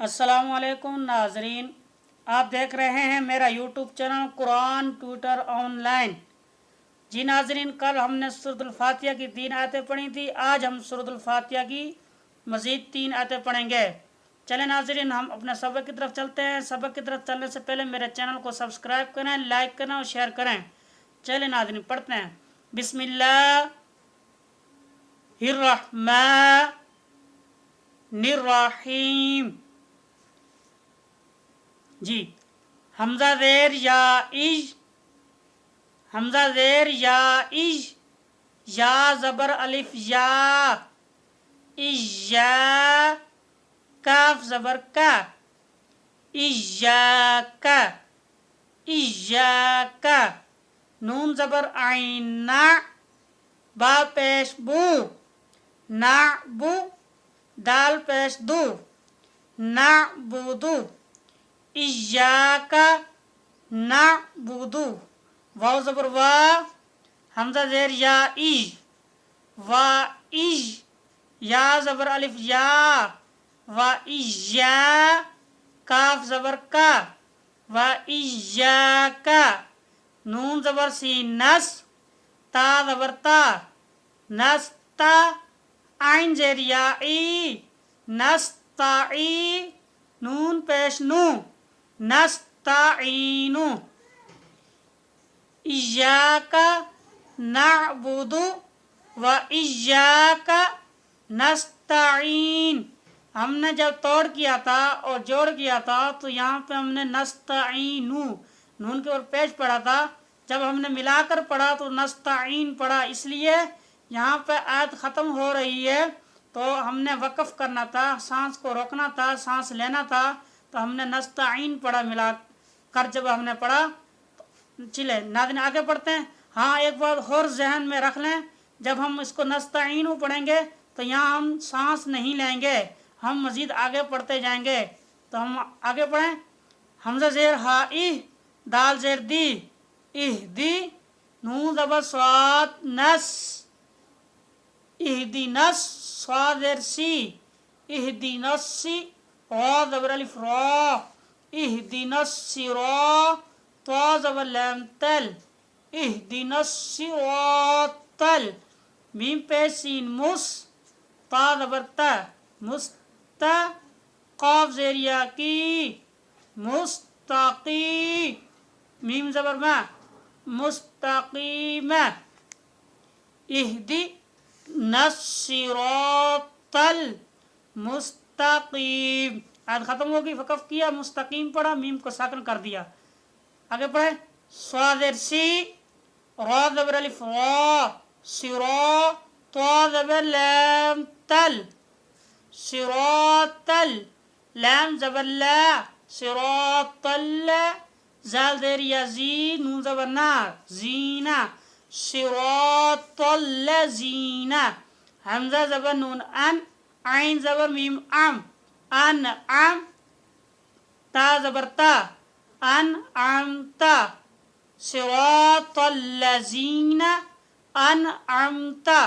अस्सलामुअलैकुम नाजरीन, आप देख रहे हैं मेरा YouTube channel Quran tutor online. जी नाजरीन, कल हमने सूरतुल फातिहा की 3 आयतें पढ़ी थी। आज हम सूरतुल फातिहा की मज़ीद 3 आयतें पढ़ेंगे। चलें नाजरीन, हम अपने सबक की तरफ चलते हैं। सबक की तरफ चलने से पहले मेरे चैनल को सब्सक्राइब करें, लाइक करें और शेयर करें। चलें नाजरीन, पढ़ते हैं। बिस्मिल्लाहिर्रहमानिर्रहीम। जी, हमजा ज़ेर या इज, हमजा ज़ेर या इज, या ज़बर अलिफ या, इज या, काफ ज़बर का, इज्जाका, इज्जाका, नून ज़बर आइन ना, बा पेश बू, ना बू, दाल पेश दू, ना बुदू, इज्जाका नअबुदु, वाव ज़बर वा, हमज़ा ज़ेर या इज, वा इज, या ज़बर अलिफ या, वा इज्जा, काफ ज़बर का, वा इज्जाका, नून ज़बर सी नस, ता ज़बर ता, नस्ता, आइन ज़ेर या ई, नस्ताई, नून पेश नू, नस्ताईनु, इय्याका नअबुदु व इय्याका नस्ताईन। हमने जब तोड़ किया था और जोड़ किया था तो यहाँ पे हमने नस्ताईनु नून के ऊपर पेश पढ़ा था। जब हमने मिलाकर पढ़ा तो नस्ताईन पढ़ा, इसलिए यहाँ पे आयत ख़त्म हो रही है तो हमने वक़फ़ करना था, सांस को रोकना था, सांस लेना था, तो हमने नस्ताईन पढ़ा मिला कर। जब हमने पढ़ा तो चले नाज़रीन आगे पढ़ते हैं। हाँ, एक बात और जहन में रख लें, जब हम इसको नस्ताईन पढ़ेंगे तो यहाँ हम सांस नहीं लेंगे, हम मज़ीद आगे पढ़ते जाएंगे। तो हम आगे पढ़ें। हमज़ा ज़ेर हा इह, दाल ज़ेर दी, इह दी, नून ज़बर स्वाद नस, इह दी नस, स्वाद ज़ेर सी, इह दी नस्सी, रा ज़बर अलिफ रा, इहदिनस सिरा, ता ज़बर लाम तल, इहदिनस सिरातल, मीम पेश सीन मुस, ता ज़बर ता, मुस्ता, क़ाफ ज़ेर या की, मुस्ताकी, मीम ज़बर मा, मुस्ताकीमा, इहदी नस्सिरातल मुस्तकीम। आज ख़त्म होगी, वक़फ़ किया, मुस्तकीम पढ़ा, मीम को साकन कर दिया। आगे पढ़े। स्वाज़ेर सी, रा ज़बर अलिफ रा, सिरा, ता ज़बर लाम तल, सिरातल, लाम ज़बर ला, सिरातल, ज़ाल ज़ेर या ज़ी, नून ज़बर ना, ज़ीना, सिरातल ज़ीना, हमज़ा ज़बर नून अन, आइन ज़बर मीम आम, अन आम, ता ज़बर ता, अन आमता, सिरातल लज़ीना अन आमता,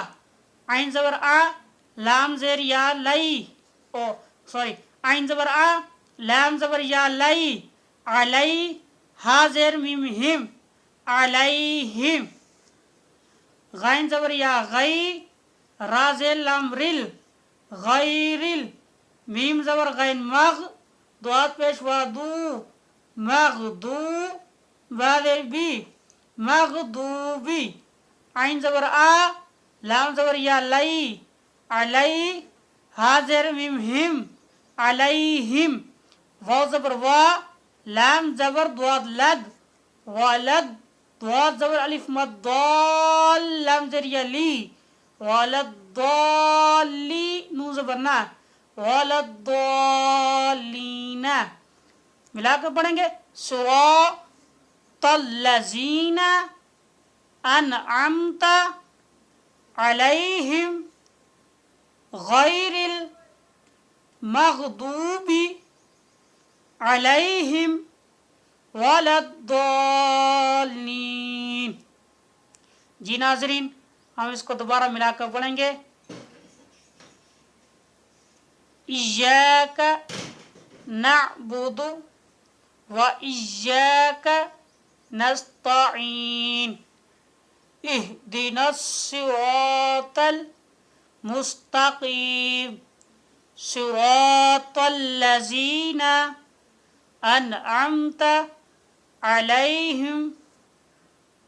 आइन ज़बर आ, लाम ज़ेर या लई, आइन ज़बर आ, लाम ज़बर या लई, अलई, हा ज़ेर मीम हिम, अलैहिम, गाइन ज़बर या गई, रा ज़ेर लाम रिल, गैरिल, मीम ज़बर गैन मग, दुआत पेश वादू, मगदू, वादे बी, मगदूबी, आइन ज़बर आ, लाम ज़बर या लई, अलई, हा ज़ेर मीम हिम, अलैहिम, वाव ज़बर वा, लाम ज़बर दुआत लद, वालद, दुआत ज़बर अलिफ मद दाल, लाम ज़ेर या ली, वालद दाली, नून ज़बर ना, वालद दालीना। मिलाकर पढ़ेंगे। सिरातल लज़ीना अनअमता अलैहिम गैरिल मग़दूबी अलैहिम वलद्दालीन। जी नाज़रीन, हम इसको दोबारा मिलाकर पढ़ेंगे। इय्याका نعبد وإياك نستعين اهدنا الصراط المستقيم صراط الذين أنعمت عليهم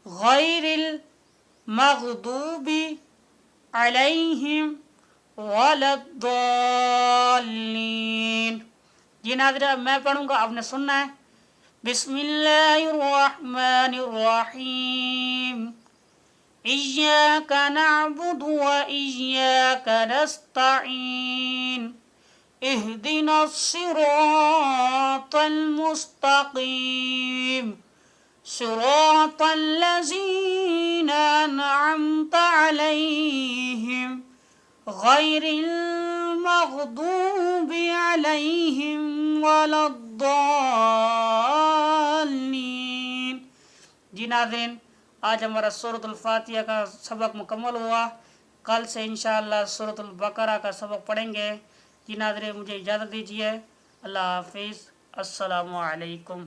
غير المغضوب عليهم ولا الضالين۔ جی ناظرین اب میں پڑھوں گا، آپ نے سننا ہے۔ بسم اللہ الرحمن الرحیم إياك نعبد وإياك نستعين اهدنا الصراط المستقيم صراط الذين أنعمت عليهم غير المغضوب عليهم ولا الضالين۔ جی ناظرین آج ہمارا سورۃ الفاتحہ کا سبق مکمل ہوا، کل سے انشاءاللہ سورۃ البقرہ کا سبق پڑھیں گے۔ جی ناظرین مجھے اجازت دیجیے، اللہ حافظ، السلام علیکم۔